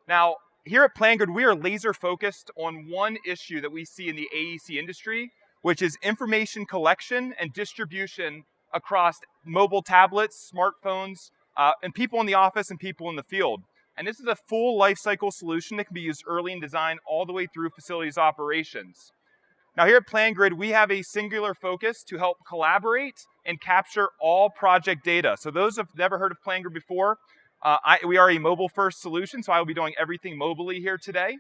Now, here at PlanGrid, we are laser focused on one issue that we see in the AEC industry, which is information collection and distribution across mobile tablets, smartphones, and people in the office and people in the field. And this is a full lifecycle solution that can be used early in design all the way through facilities operations. Now here at PlanGrid, we have a singular focus to help collaborate and capture all project data. So those who have never heard of PlanGrid before, we are a mobile-first solution, so I will be doing everything mobilely here today.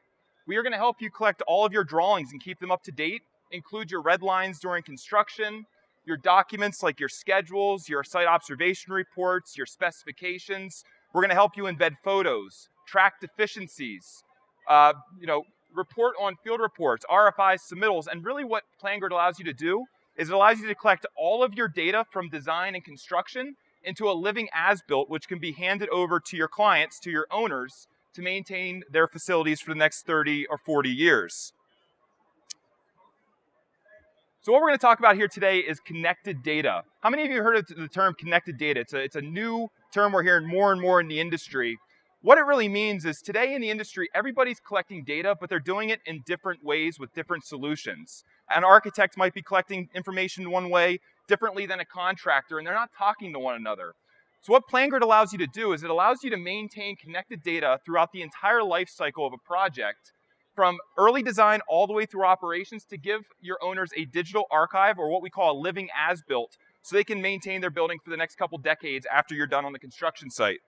We are going to help you collect all of your drawings and keep them up to date, include your red lines during construction, your documents like your schedules, your site observation reports, your specifications. We're going to help you embed photos, track deficiencies, report on field reports, RFIs, submittals, and really what PlanGrid allows you to do is it allows you to collect all of your data from design and construction into a living as-built, which can be handed over to your clients, to your owners, to maintain their facilities for the next 30 or 40 years. So what we're going to talk about here today is connected data. How many of you heard of the term connected data? It's a new term we're hearing more and more in the industry. What it really means is today in the industry, everybody's collecting data, but they're doing it in different ways with different solutions. An architect might be collecting information one way differently than a contractor, and they're not talking to one another. So what PlanGrid allows you to do is it allows you to maintain connected data throughout the entire life cycle of a project, from early design all the way through operations, to give your owners a digital archive, or what we call a living as-built, so they can maintain their building for the next couple decades after you're done on the construction site.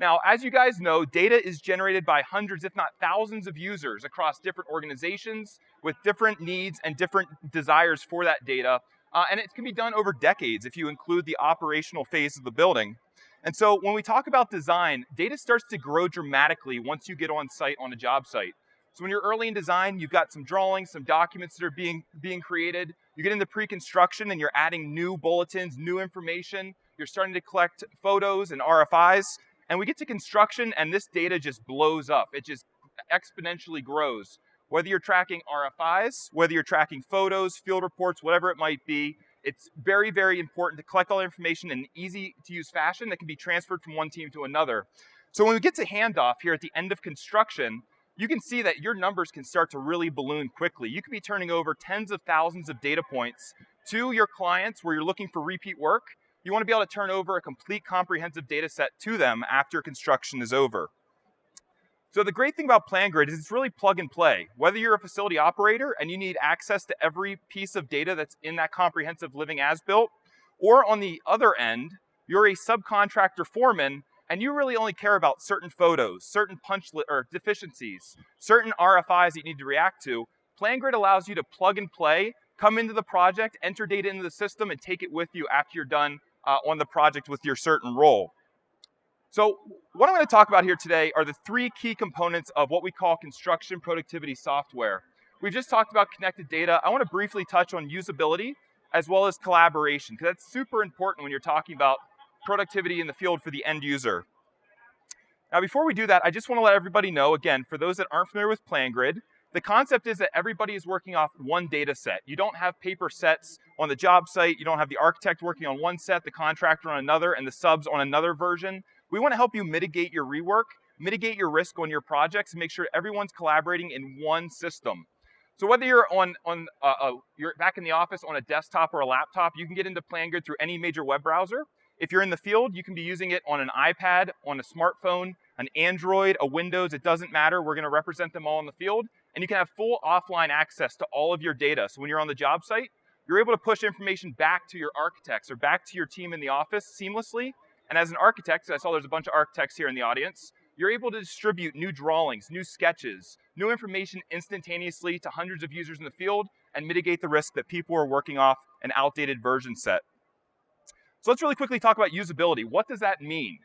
Now, as you guys know, data is generated by hundreds, if not thousands of users across different organizations with different needs and different desires for that data. And it can be done over decades if you include the operational phase of the building. And so when we talk about design, data starts to grow dramatically once you get on site on a job site. So when you're early in design, you've got some drawings, some documents that are being created. You get into pre-construction and you're adding new bulletins, new information. You're starting to collect photos and RFIs. And we get to construction and this data just blows up. It just exponentially grows. Whether you're tracking RFIs, whether you're tracking photos, field reports, whatever it might be, it's very, very important to collect all the information in an easy-to-use fashion that can be transferred from one team to another. So when we get to handoff here at the end of construction, you can see that your numbers can start to really balloon quickly. You could be turning over tens of thousands of data points to your clients where you're looking for repeat work. You want to be able to turn over a complete comprehensive data set to them after construction is over. So the great thing about PlanGrid is it's really plug and play. Whether you're a facility operator and you need access to every piece of data that's in that comprehensive living as-built, or on the other end, you're a subcontractor foreman and you really only care about certain photos, certain deficiencies, certain RFIs that you need to react to, PlanGrid allows you to plug and play, come into the project, enter data into the system, and take it with you after you're done on the project with your certain role. So what I'm going to talk about here today are the three key components of what we call construction productivity software. We've just talked about connected data. I want to briefly touch on usability as well as collaboration, because that's super important when you're talking about productivity in the field for the end user. Now, before we do that, I just want to let everybody know, again, for those that aren't familiar with PlanGrid, the concept is that everybody is working off one data set. You don't have paper sets on the job site. You don't have the architect working on one set, the contractor on another, and the subs on another version. We want to help you mitigate your rework, mitigate your risk on your projects, and make sure everyone's collaborating in one system. So whether you're you're back in the office on a desktop or a laptop, you can get into PlanGrid through any major web browser. If you're in the field, you can be using it on an iPad, on a smartphone, an Android, a Windows, it doesn't matter. We're going to represent them all in the field. And you can have full offline access to all of your data. So when you're on the job site, you're able to push information back to your architects or back to your team in the office seamlessly. And as an architect, I saw there's a bunch of architects here in the audience, you're able to distribute new drawings, new sketches, new information instantaneously to hundreds of users in the field and mitigate the risk that people are working off an outdated version set. So let's really quickly talk about usability. What does that mean?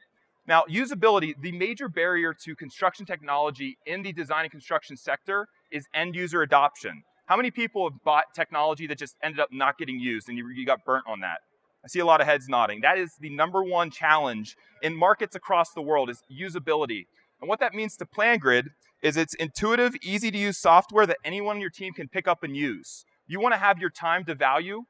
Now, usability, the major barrier to construction technology in the design and construction sector is end user adoption. How many people have bought technology that just ended up not getting used and you got burnt on that? I see a lot of heads nodding. That is the #1 challenge in markets across the world is usability. And what that means to PlanGrid is it's intuitive, easy to use software that anyone on your team can pick up and use. You want to have your time to value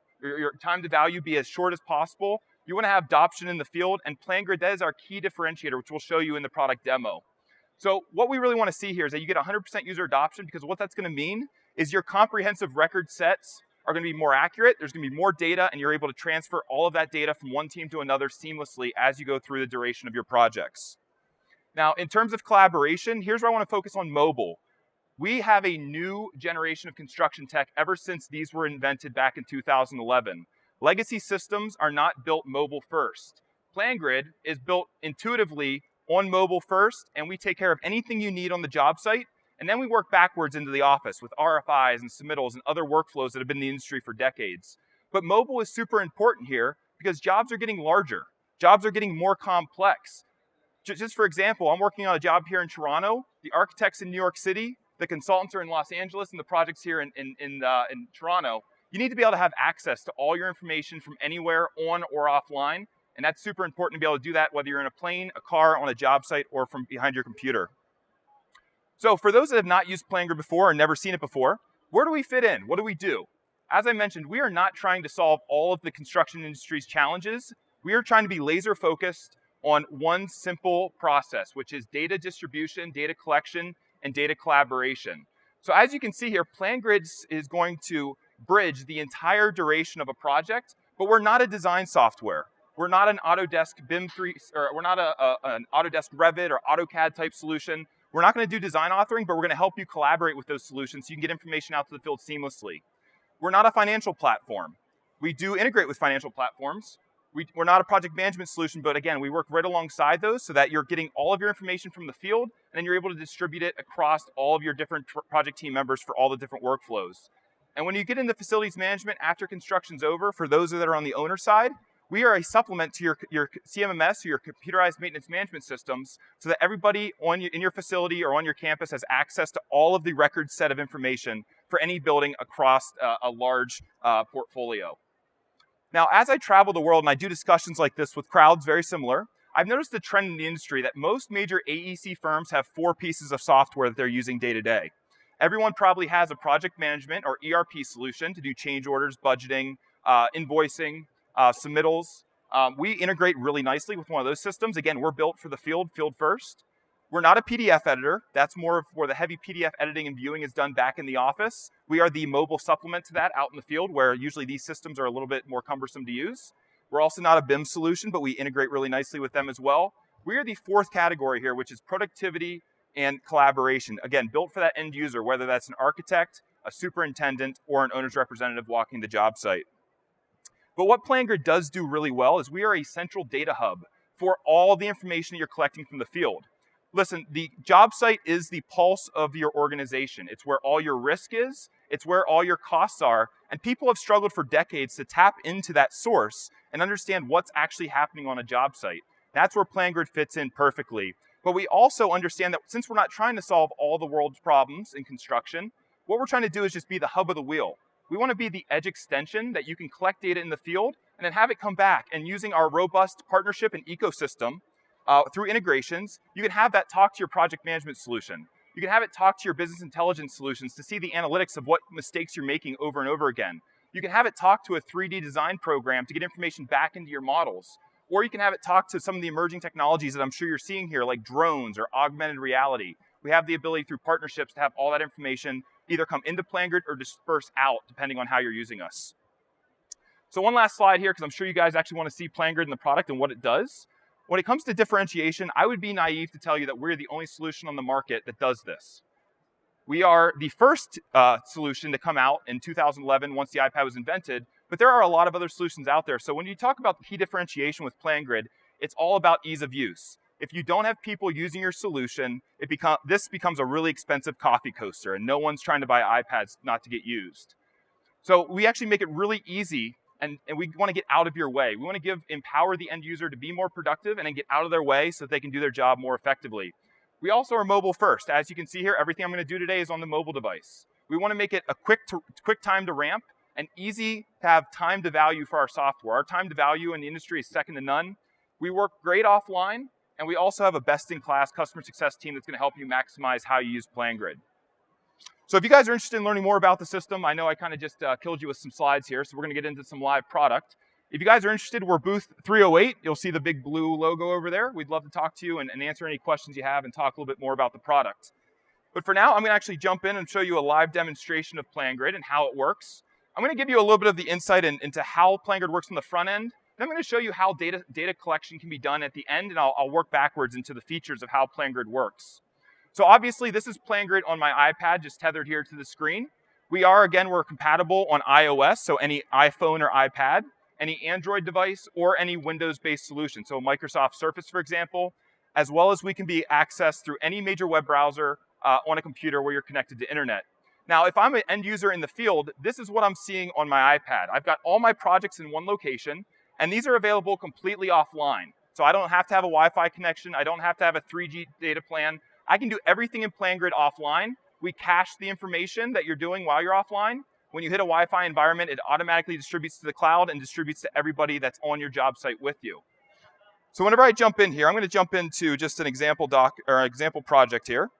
be as short as possible. You want to have adoption in the field, and PlanGrid, that is our key differentiator, which we'll show you in the product demo. So what we really want to see here is that you get 100% user adoption, because what that's going to mean is your comprehensive record sets are going to be more accurate, there's going to be more data, and you're able to transfer all of that data from one team to another seamlessly as you go through the duration of your projects. Now, in terms of collaboration, here's where I want to focus on mobile. We have a new generation of construction tech ever since these were invented back in 2011. Legacy systems are not built mobile first. PlanGrid is built intuitively on mobile first, and we take care of anything you need on the job site, and then we work backwards into the office with RFIs and submittals and other workflows that have been in the industry for decades. But mobile is super important here because jobs are getting larger. Jobs are getting more complex. Just for example, I'm working on a job here in Toronto. The architects in New York City, the consultants are in Los Angeles, and the project's here in Toronto. You need to be able to have access to all your information from anywhere, on or offline. And that's super important to be able to do that, whether you're in a plane, a car, on a job site, or from behind your computer. So for those that have not used PlanGrid before or never seen it before, where do we fit in? What do we do? As I mentioned, we are not trying to solve all of the construction industry's challenges. We are trying to be laser focused on one simple process, which is data distribution, data collection, and data collaboration. So as you can see here, PlanGrid is going to bridge the entire duration of a project, but we're not a design software. We're not an Autodesk BIM 3, or we're not an Autodesk Revit or AutoCAD type solution. We're not going to do design authoring, but we're going to help you collaborate with those solutions so you can get information out to the field seamlessly. We're not a financial platform. We do integrate with financial platforms. We're not a project management solution, but again, we work right alongside those so that you're getting all of your information from the field, and then you're able to distribute it across all of your different project team members for all the different workflows. And when you get into facilities management after construction's over, for those that are on the owner side, we are a supplement to your CMMS, or your computerized maintenance management systems, so that everybody in your facility or on your campus has access to all of the record set of information for any building across a large portfolio. Now, as I travel the world and I do discussions like this with crowds very similar, I've noticed a trend in the industry that most major AEC firms have 4 pieces of software that they're using day to day. Everyone probably has a project management or ERP solution to do change orders, budgeting, invoicing, submittals. We integrate really nicely with one of those systems. Again, we're built for the field first. We're not a PDF editor. That's more of where the heavy PDF editing and viewing is done back in the office. We are the mobile supplement to that out in the field, where usually these systems are a little bit more cumbersome to use. We're also not a BIM solution, but we integrate really nicely with them as well. We are the 4th category here, which is productivity and collaboration. Again, built for that end user, whether that's an architect, a superintendent, or an owner's representative walking the job site. But what PlanGrid does do really well is we are a central data hub for all the information that you're collecting from the field. Listen, the job site is the pulse of your organization. It's where all your risk is, it's where all your costs are, and people have struggled for decades to tap into that source and understand what's actually happening on a job site. That's where PlanGrid fits in perfectly. But we also understand that since we're not trying to solve all the world's problems in construction, what we're trying to do is just be the hub of the wheel. We want to be the edge extension that you can collect data in the field and then have it come back. And using our robust partnership and ecosystem through integrations, you can have that talk to your project management solution. You can have it talk to your business intelligence solutions to see the analytics of what mistakes you're making over and over again. You can have it talk to a 3D design program to get information back into your models. Or you can have it talk to some of the emerging technologies that I'm sure you're seeing here, like drones or augmented reality. We have the ability through partnerships to have all that information either come into PlanGrid or disperse out, depending on how you're using us. So one last slide here, because I'm sure you guys actually want to see PlanGrid and the product and what it does. When it comes to differentiation, I would be naive to tell you that we're the only solution on the market that does this. We are the first solution to come out in 2011 once the iPad was invented, but there are a lot of other solutions out there. So when you talk about the key differentiation with PlanGrid, it's all about ease of use. If you don't have people using your solution, this becomes a really expensive coffee coaster, and no one's trying to buy iPads not to get used. So we actually make it really easy, and we want to get out of your way. We want to empower the end user to be more productive and then get out of their way so that they can do their job more effectively. We also are mobile first. As you can see here, everything I'm going to do today is on the mobile device. We want to make it a quick time to ramp and easy to have time to value for our software. Our time to value in the industry is second to none. We work great offline, and we also have a best-in-class customer success team that's going to help you maximize how you use PlanGrid. So if you guys are interested in learning more about the system, I know I kind of just killed you with some slides here, so we're going to get into some live product. If you guys are interested, we're booth 308. You'll see the big blue logo over there. We'd love to talk to you and answer any questions you have and talk a little bit more about the product. But for now, I'm going to actually jump in and show you a live demonstration of PlanGrid and how it works. I'm going to give you a little bit of the insight into how PlanGrid works on the front end. Then I'm going to show you how data collection can be done at the end, and I'll work backwards into the features of how PlanGrid works. So obviously, this is PlanGrid on my iPad, just tethered here to the screen. We're compatible on iOS, so any iPhone or iPad, any Android device, or any Windows-based solution, so Microsoft Surface, for example, as well as we can be accessed through any major web browser on a computer where you're connected to internet. Now, if I'm an end user in the field, this is what I'm seeing on my iPad. I've got all my projects in one location, and these are available completely offline. So I don't have to have a Wi-Fi connection. I don't have to have a 3G data plan. I can do everything in PlanGrid offline. We cache the information that you're doing while you're offline. When you hit a Wi-Fi environment, it automatically distributes to the cloud and distributes to everybody that's on your job site with you. So whenever I jump in here, I'm going to jump into just an example example project here.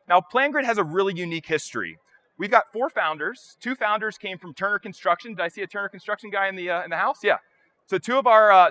Now, PlanGrid has a really unique history. We've got 4 founders. 2 founders came from Turner Construction. Did I see a Turner Construction guy in the house? Yeah. So two of our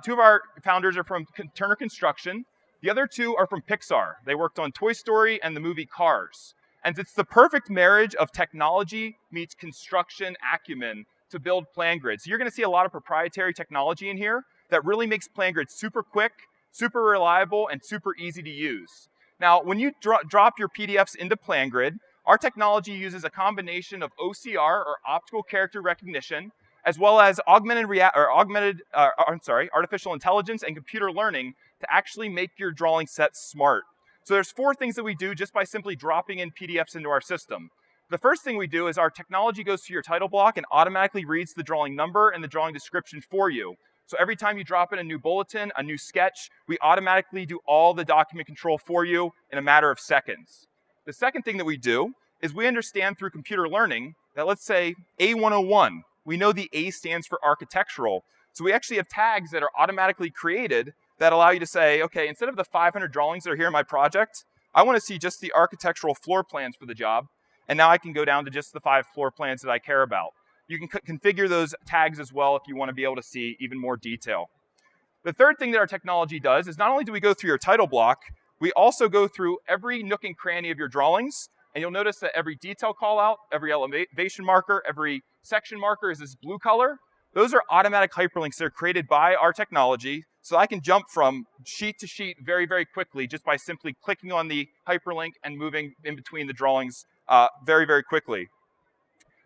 founders are from Turner Construction. The other 2 are from Pixar. They worked on Toy Story and the movie Cars. And it's the perfect marriage of technology meets construction acumen to build PlanGrid. So you're going to see a lot of proprietary technology in here that really makes PlanGrid super quick, super reliable, and super easy to use. Now, when you drop your PDFs into PlanGrid, our technology uses a combination of OCR, or optical character recognition, as well as artificial intelligence and computer learning to actually make your drawing set smart. So there's 4 things that we do just by simply dropping in PDFs into our system. The first thing we do is our technology goes to your title block and automatically reads the drawing number and the drawing description for you. So every time you drop in a new bulletin, a new sketch, we automatically do all the document control for you in a matter of seconds. The second thing that we do is we understand through computer learning that, let's say, A101, we know the A stands for architectural. So we actually have tags that are automatically created that allow you to say, okay, instead of the 500 drawings that are here in my project, I want to see just the architectural floor plans for the job. And now I can go down to just the 5 floor plans that I care about. You can configure those tags as well if you want to be able to see even more detail. The third thing that our technology does is not only do we go through your title block, we also go through every nook and cranny of your drawings. And you'll notice that every detail call out, every elevation marker, every section marker is this blue color. Those are automatic hyperlinks that are created by our technology. So I can jump from sheet to sheet very, very quickly just by simply clicking on the hyperlink and moving in between the drawings very, very quickly.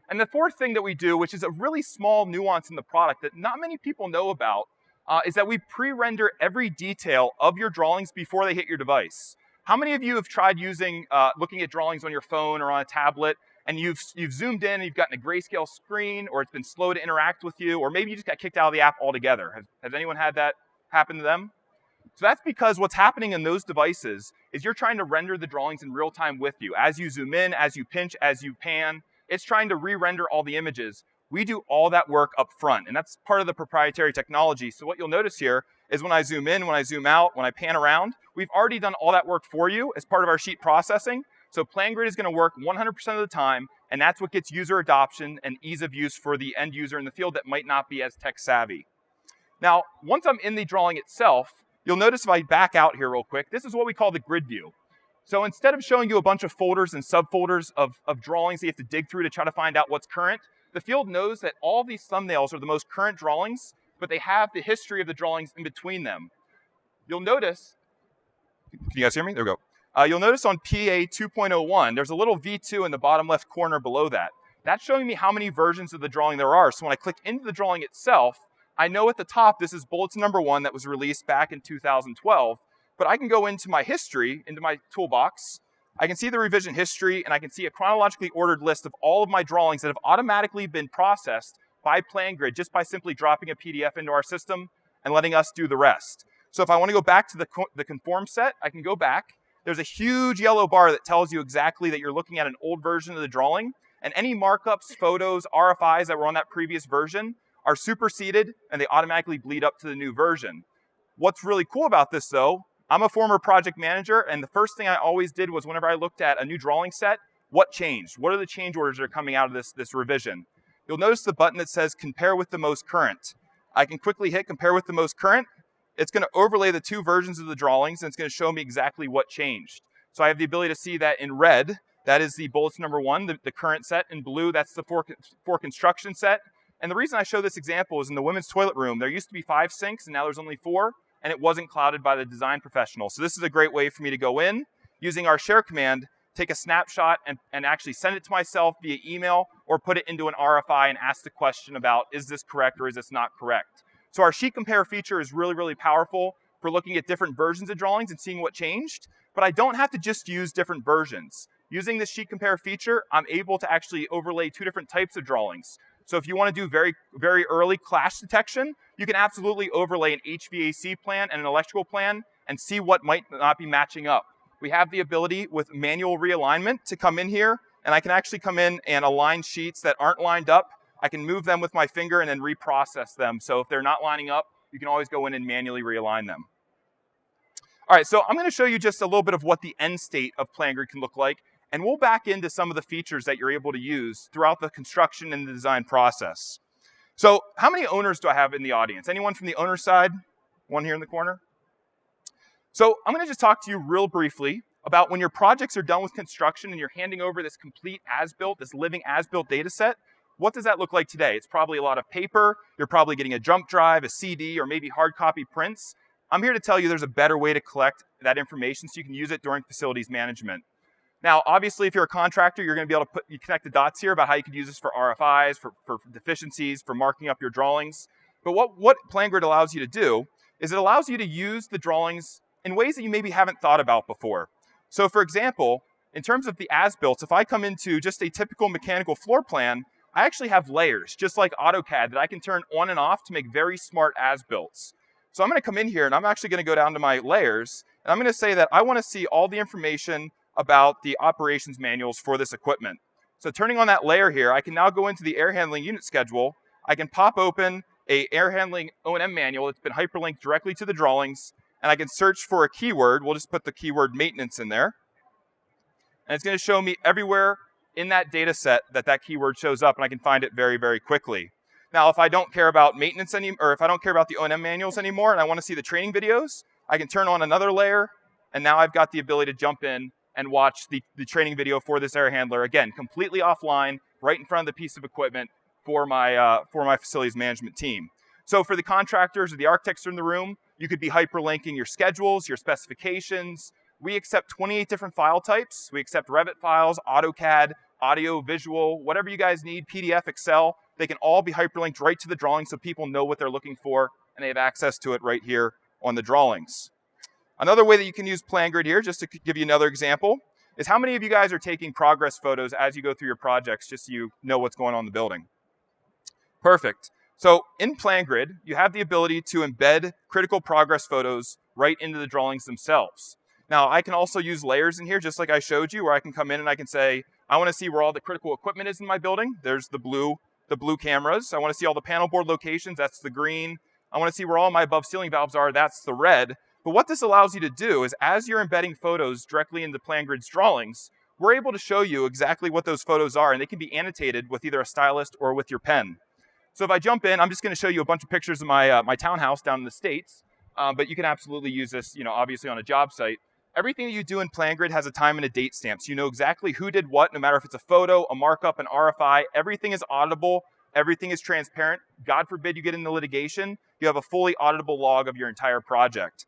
And the fourth thing that we do, which is a really small nuance in the product that not many people know about, is that we pre-render every detail of your drawings before they hit your device. How many of you have tried looking at drawings on your phone or on a tablet, and you've zoomed in and you've gotten a grayscale screen, or it's been slow to interact with you, or maybe you just got kicked out of the app altogether? Has anyone had that happen to them? So that's because what's happening in those devices is you're trying to render the drawings in real time with you. As you zoom in, as you pinch, as you pan, it's trying to re-render all the images. We do all that work up front, and that's part of the proprietary technology. So what you'll notice here is when I zoom in, when I zoom out, when I pan around, we've already done all that work for you as part of our sheet processing. So PlanGrid is going to work 100% of the time, and that's what gets user adoption and ease of use for the end user in the field that might not be as tech savvy. Now, once I'm in the drawing itself, you'll notice if I back out here real quick, this is what we call the grid view. So instead of showing you a bunch of folders and subfolders of drawings that you have to dig through to try to find out what's current, the field knows that all these thumbnails are the most current drawings, but they have the history of the drawings in between them. You'll notice, can you guys hear me? There we go. You'll notice on PA 2.01, there's a little V2 in the bottom left corner below that. That's showing me how many versions of the drawing there are. So when I click into the drawing itself, I know at the top this is bulletin number 1 that was released back in 2012, but I can go into my history, into my toolbox. I can see the revision history, and I can see a chronologically ordered list of all of my drawings that have automatically been processed by PlanGrid just by simply dropping a PDF into our system and letting us do the rest. So if I want to go back to the conform set, I can go back. There's a huge yellow bar that tells you exactly that you're looking at an old version of the drawing, and any markups, photos, RFIs that were on that previous version are superseded, and they automatically bleed up to the new version. What's really cool about this, though, I'm a former project manager, and the first thing I always did was whenever I looked at a new drawing set, what changed? What are the change orders that are coming out of this revision? You'll notice the button that says compare with the most current. I can quickly hit compare with the most current. It's going to overlay the two versions of the drawings, and it's going to show me exactly what changed. So I have the ability to see that in red, that is the bulletin number 1, the current set. In blue, that's the for construction set. And the reason I show this example is in the women's toilet room, there used to be 5 sinks, and now there's only 4, and it wasn't clouded by the design professional. So this is a great way for me to go in, using our share command, take a snapshot and actually send it to myself via email, or put it into an RFI and ask the question about, is this correct or is this not correct? So our sheet compare feature is really, really powerful for looking at different versions of drawings and seeing what changed, but I don't have to just use different versions. Using this sheet compare feature, I'm able to actually overlay 2 different types of drawings. So if you want to do very, very early clash detection, you can absolutely overlay an HVAC plan and an electrical plan and see what might not be matching up. We have the ability with manual realignment to come in here, and I can actually come in and align sheets that aren't lined up. I can move them with my finger and then reprocess them. So if they're not lining up, you can always go in and manually realign them. All right, so I'm going to show you just a little bit of what the end state of PlanGrid can look like, and we'll back into some of the features that you're able to use throughout the construction and the design process. So how many owners do I have in the audience? Anyone from the owner side? One here in the corner? So I'm going to just talk to you real briefly about when your projects are done with construction and you're handing over this complete as-built, this living as-built data set. What does that look like today? It's probably a lot of paper. You're probably getting a jump drive, a CD, or maybe hard copy prints. I'm here to tell you there's a better way to collect that information so you can use it during facilities management. Now, obviously, if you're a contractor, you're going to be able to connect the dots here about how you could use this for RFIs, for deficiencies, for marking up your drawings. But what PlanGrid allows you to do is it allows you to use the drawings in ways that you maybe haven't thought about before. So for example, in terms of the as-built, if I come into just a typical mechanical floor plan, I actually have layers, just like AutoCAD, that I can turn on and off to make very smart as-builts. So I'm going to come in here, and I'm actually going to go down to my layers, and I'm going to say that I want to see all the information about the operations manuals for this equipment. So turning on that layer here, I can now go into the air handling unit schedule. I can pop open a air handling O&M manual that's been hyperlinked directly to the drawings, and I can search for a keyword. We'll just put the keyword maintenance in there. And it's going to show me everywhere in that data set that keyword shows up, and I can find it very, very quickly. Now, if I don't care about maintenance anymore, or if I don't care about the O&M manuals anymore, and I want to see the training videos, I can turn on another layer, and now I've got the ability to jump in and watch the training video for this air handler, again, completely offline, right in front of the piece of equipment for my facilities management team. So for the contractors or the architects in the room, you could be hyperlinking your schedules, your specifications. We accept 28 different file types. We accept Revit files, AutoCAD, audio, visual, whatever you guys need, PDF, Excel. They can all be hyperlinked right to the drawing so people know what they're looking for, and they have access to it right here on the drawings. Another way that you can use PlanGrid here, just to give you another example, is how many of you guys are taking progress photos as you go through your projects just so you know what's going on in the building? Perfect. So in PlanGrid, you have the ability to embed critical progress photos right into the drawings themselves. Now, I can also use layers in here, just like I showed you, where I can come in and I can say, I want to see where all the critical equipment is in my building. There's the blue cameras. I want to see all the panel board locations. That's the green. I want to see where all my above ceiling valves are. That's the red. But what this allows you to do is, as you're embedding photos directly into PlanGrid's drawings, we're able to show you exactly what those photos are, and they can be annotated with either a stylist or with your pen. So if I jump in, I'm just going to show you a bunch of pictures of my townhouse down in the States, but you can absolutely use this, obviously on a job site. Everything that you do in PlanGrid has a time and a date stamp, so you know exactly who did what, no matter if it's a photo, a markup, an RFI. Everything is auditable. Everything is transparent. God forbid you get into litigation, you have a fully auditable log of your entire project.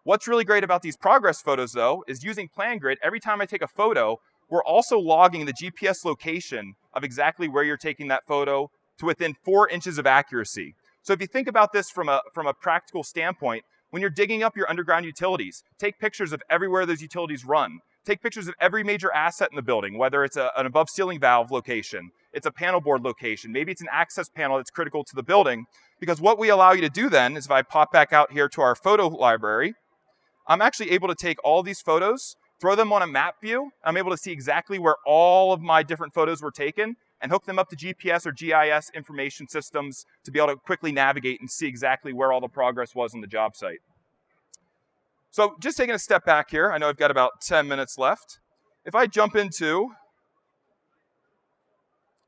What's really great about these progress photos, though, is using PlanGrid, every time I take a photo, we're also logging the GPS location of exactly where you're taking that photo to within 4 inches of accuracy. So if you think about this from a practical standpoint, when you're digging up your underground utilities, take pictures of everywhere those utilities run. Take pictures of every major asset in the building, whether it's an above ceiling valve location, it's a panel board location, maybe it's an access panel that's critical to the building. Because what we allow you to do then is, if I pop back out here to our photo library, I'm actually able to take all these photos, throw them on a map view. I'm able to see exactly where all of my different photos were taken and hook them up to GPS or GIS information systems to be able to quickly navigate and see exactly where all the progress was on the job site. So just taking a step back here, I know I've got about 10 minutes left. If I jump into,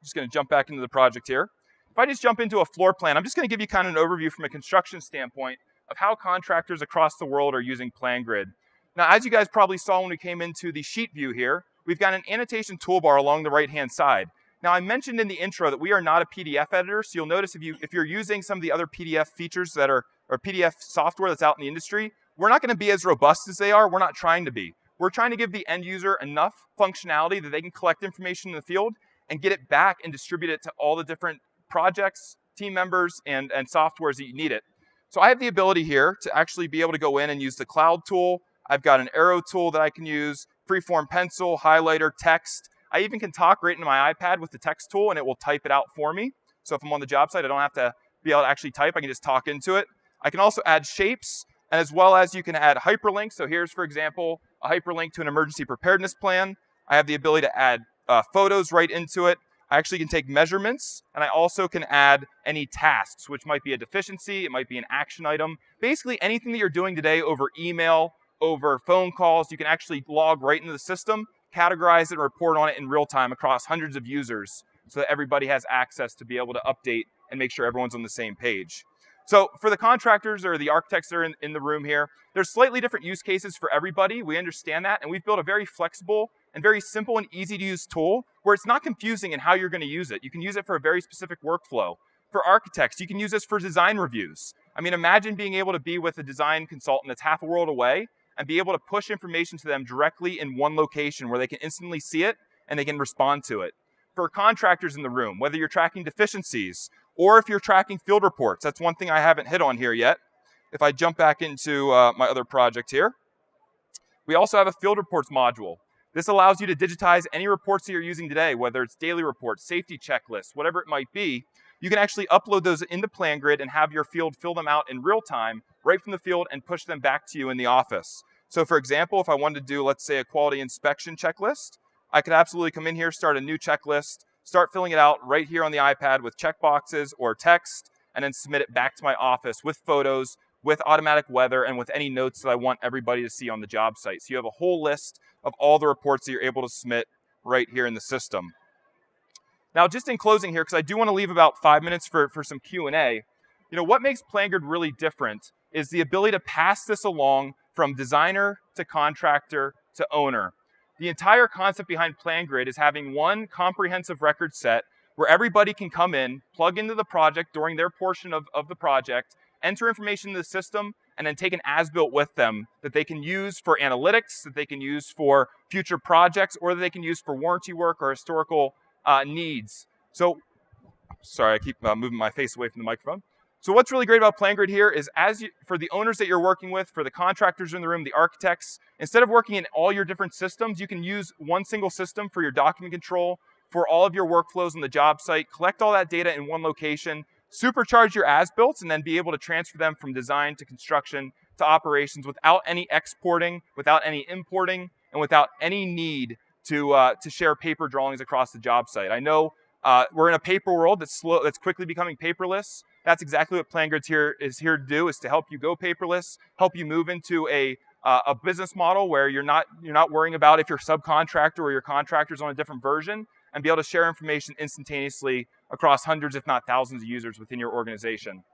just going to jump back into the project here. If I just jump into a floor plan, I'm just going to give you kind of an overview from a construction standpoint of how contractors across the world are using PlanGrid. Now, as you guys probably saw when we came into the sheet view here, we've got an annotation toolbar along the right-hand side. Now, I mentioned in the intro that we are not a PDF editor, so you'll notice if you're using some of the other PDF features that are, or PDF software that's out in the industry, we're not going to be as robust as they are. We're not trying to be. We're trying to give the end user enough functionality that they can collect information in the field and get it back and distribute it to all the different projects, team members, and softwares that you need it. So I have the ability here to actually be able to go in and use the cloud tool. I've got an arrow tool that I can use, freeform pencil, highlighter, text. I even can talk right into my iPad with the text tool and it will type it out for me. So if I'm on the job site, I don't have to be able to actually type, I can just talk into it. I can also add shapes, and as well as you can add hyperlinks. So here's, for example, a hyperlink to an emergency preparedness plan. I have the ability to add photos right into it. I actually can take measurements, and I also can add any tasks, which might be a deficiency, it might be an action item. Basically anything that you're doing today over email, over phone calls, you can actually log right into the system, categorize it, and report on it in real time across hundreds of users so that everybody has access to be able to update and make sure everyone's on the same page. So for the contractors or the architects that are in the room here, there's slightly different use cases for everybody. We understand that, and we've built a very flexible and very simple and easy to use tool where it's not confusing in how you're going to use it. You can use it for a very specific workflow. For architects, you can use this for design reviews. I mean, imagine being able to be with a design consultant that's half a world away and be able to push information to them directly in one location where they can instantly see it and they can respond to it. For contractors in the room, whether you're tracking deficiencies or if you're tracking field reports, that's one thing I haven't hit on here yet. If I jump back into my other project here, we also have a field reports module. This allows you to digitize any reports that you're using today, whether it's daily reports, safety checklists, whatever it might be. You can actually upload those into PlanGrid and have your field fill them out in real time, right from the field, and push them back to you in the office. So for example, if I wanted to do, let's say, a quality inspection checklist, I could absolutely come in here, start a new checklist, start filling it out right here on the iPad with checkboxes or text, and then submit it back to my office with photos, with automatic weather, and with any notes that I want everybody to see on the job site. So you have a whole list of all the reports that you're able to submit right here in the system. Now, just in closing here, because I do want to leave about 5 minutes for some Q&A, what makes PlanGrid really different is the ability to pass this along from designer to contractor to owner. The entire concept behind PlanGrid is having one comprehensive record set where everybody can come in, plug into the project during their portion of the project, enter information in the system, and then take an as-built with them that they can use for analytics, that they can use for future projects, or that they can use for warranty work or historical needs. So, sorry, I keep moving my face away from the microphone. So what's really great about PlanGrid here is for the owners that you're working with, for the contractors in the room, the architects, instead of working in all your different systems, you can use one single system for your document control, for all of your workflows on the job site, collect all that data in one location, supercharge your as-builts, and then be able to transfer them from design to construction to operations without any exporting, without any importing, and without any need to share paper drawings across the job site. I know we're in a paper world that's quickly becoming paperless. That's exactly what PlanGrid is here to do, is to help you go paperless, help you move into a business model where you're not worrying about if your subcontractor or your contractor is on a different version, and be able to share information instantaneously across hundreds, if not thousands of users within your organization.